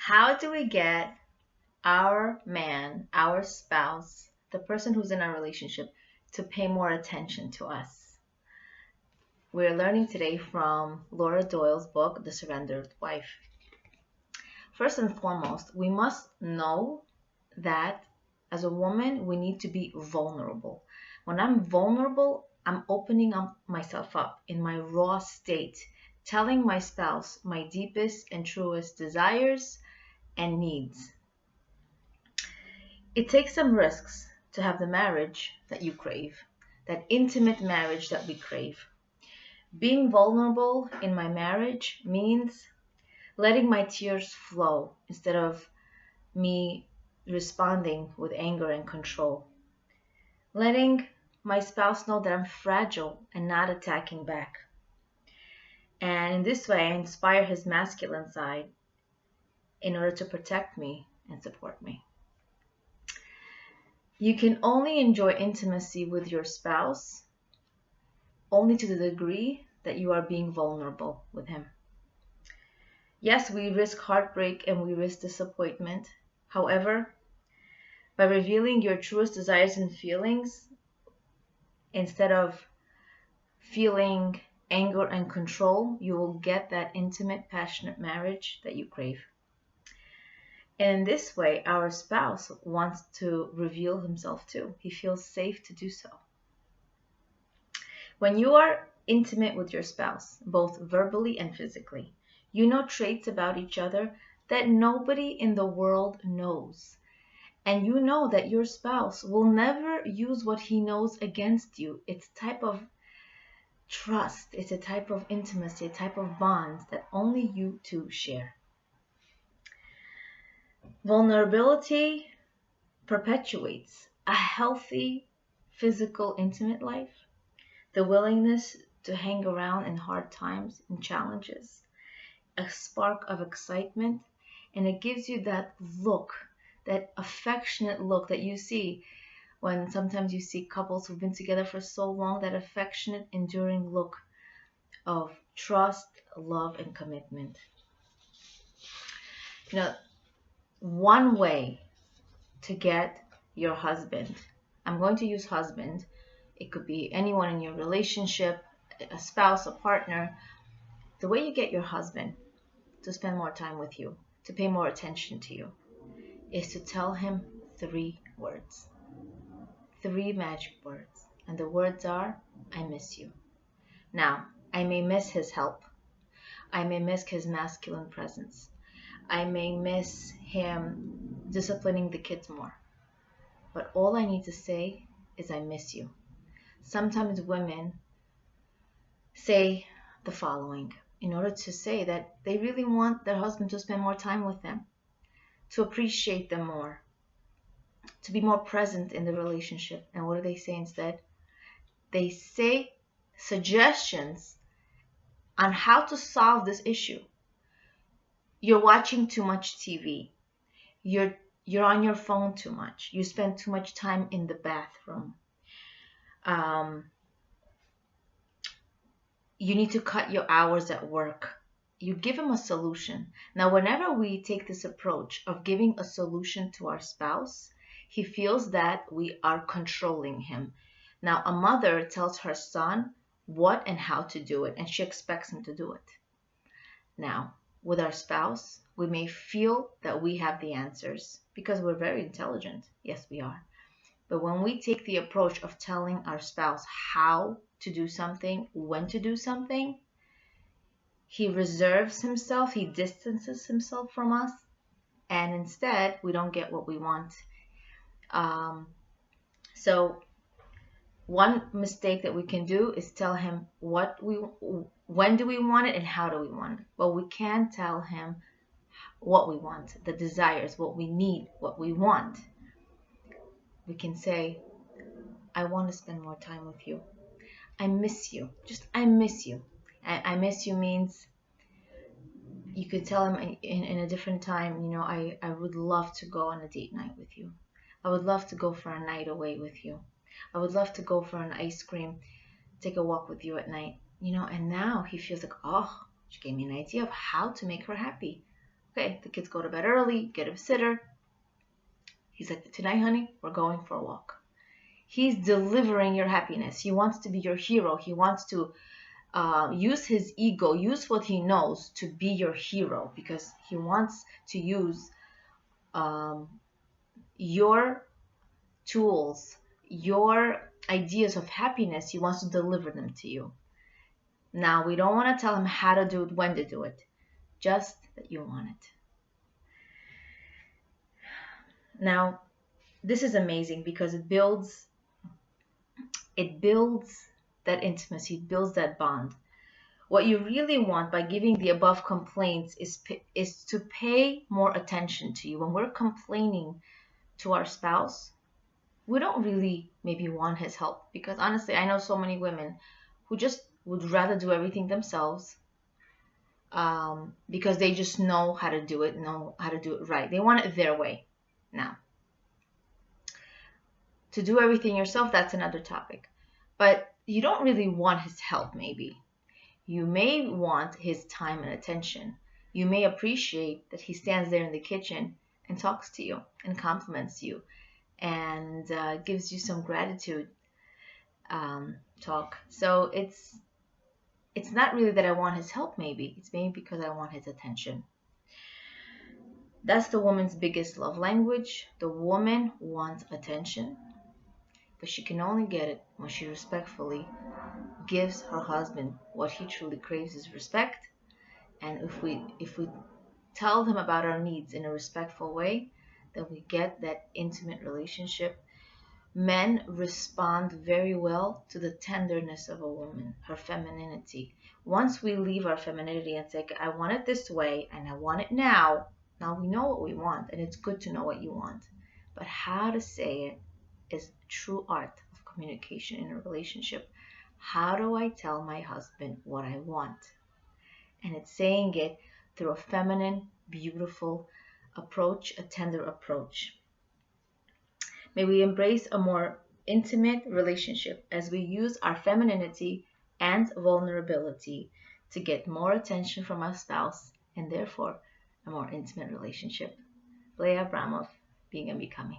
How do we get our man, our spouse, the person who's in our relationship, to pay more attention to us? We're learning today from Laura Doyle's book, The Surrendered Wife. First and foremost, we must know that as a woman, we need to be vulnerable. When I'm vulnerable, I'm opening up myself up in my raw state, telling my spouse my deepest and truest desires and needs. It takes some risks to have the marriage that you crave, that intimate marriage that we crave. Being vulnerable in my marriage means letting my tears flow instead of me responding with anger and control. Letting my spouse know that I'm fragile and not attacking back. And in this way, I inspire his masculine side in order to protect me and support me. You can only enjoy intimacy with your spouse only to the degree that you are being vulnerable with him. Yes, we risk heartbreak and we risk disappointment. However, by revealing your truest desires and feelings, instead of feeling anger and control, you will get that intimate, passionate marriage that you crave. And in this way, our spouse wants to reveal himself too. He feels safe to do so. When you are intimate with your spouse, both verbally and physically, you know traits about each other that nobody in the world knows. And you know that your spouse will never use what he knows against you. It's a type of trust, it's a type of intimacy, a type of bond that only you two share. Vulnerability perpetuates a healthy physical intimate life, the willingness to hang around in hard times and challenges, a spark of excitement, and it gives you that look, that affectionate look that you see when sometimes you see couples who've been together for so long, that affectionate, enduring look of trust, love, and commitment. One way to get your husband, I'm going to use husband, it could be anyone in your relationship, a spouse, a partner. The way you get your husband to spend more time with you, to pay more attention to you, is to tell him 3 words. 3 magic words. And the words are, I miss you. Now, I may miss his help. I may miss his masculine presence. I may miss him disciplining the kids more. But all I need to say is I miss you. Sometimes women say the following in order to say that they really want their husband to spend more time with them, to appreciate them more, to be more present in the relationship. And what do they say instead? They say suggestions on how to solve this issue. You're watching too much TV. You're on your phone too much. You spend too much time in the bathroom. You need to cut your hours at work. You give him a solution. Now, whenever we take this approach of giving a solution to our spouse, he feels that we are controlling him. Now, a mother tells her son what and how to do it, and she expects him to do it. Now, with our spouse, we may feel that we have the answers because we're very intelligent. Yes, we are. But when we take the approach of telling our spouse how to do something, when to do something, he reserves himself, he distances himself from us, and instead we don't get what we want. So one mistake that we can do is tell him when do we want it and how do we want it. But we can't tell him what we want, the desires, what we need, what we want. We can say, I want to spend more time with you. I miss you. Just, I miss you. I miss you means you could tell him in a different time, I would love to go on a date night with you. I would love to go for a night away with you. I would love to go for an ice cream, take a walk with you at night. And now he feels like, oh, she gave me an idea of how to make her happy. Okay, the kids go to bed early, get a sitter. He's like, tonight, honey, we're going for a walk. He's delivering your happiness. He wants to be your hero. He wants to use his ego, use what he knows to be your hero, because he wants to use um, your tools, your ideas of happiness. He wants to deliver them to you. Now, we don't want to tell him how to do it, when to do it, just that you want it. Now, this is amazing because it builds that intimacy, it builds that bond. What you really want by giving the above complaints is to pay more attention to you. When we're complaining to our spouse, we don't really maybe want his help, because honestly, I know so many women who just would rather do everything themselves, because they just know how to do it right. They want it their way. Now, to do everything yourself, that's another topic. But you don't really want his help, maybe. You may want his time and attention. You may appreciate that he stands there in the kitchen and talks to you and compliments you and gives you some gratitude talk. So it's not really that I want his help, maybe. It's maybe because I want his attention. That's the woman's biggest love language. The woman wants attention, but she can only get it when she respectfully gives her husband what he truly craves, is respect. And if we tell them about our needs in a respectful way, then we get that intimate relationship. Men respond very well to the tenderness of a woman, her femininity. Once we leave our femininity and say, I want it this way and I want it now, now we know what we want, and it's good to know what you want. But how to say it is true art of communication in a relationship. How do I tell my husband what I want? And it's saying it through a feminine, beautiful approach, a tender approach. May we embrace a more intimate relationship as we use our femininity and vulnerability to get more attention from our spouse, and therefore a more intimate relationship. Leah Abramov, Being and Becoming.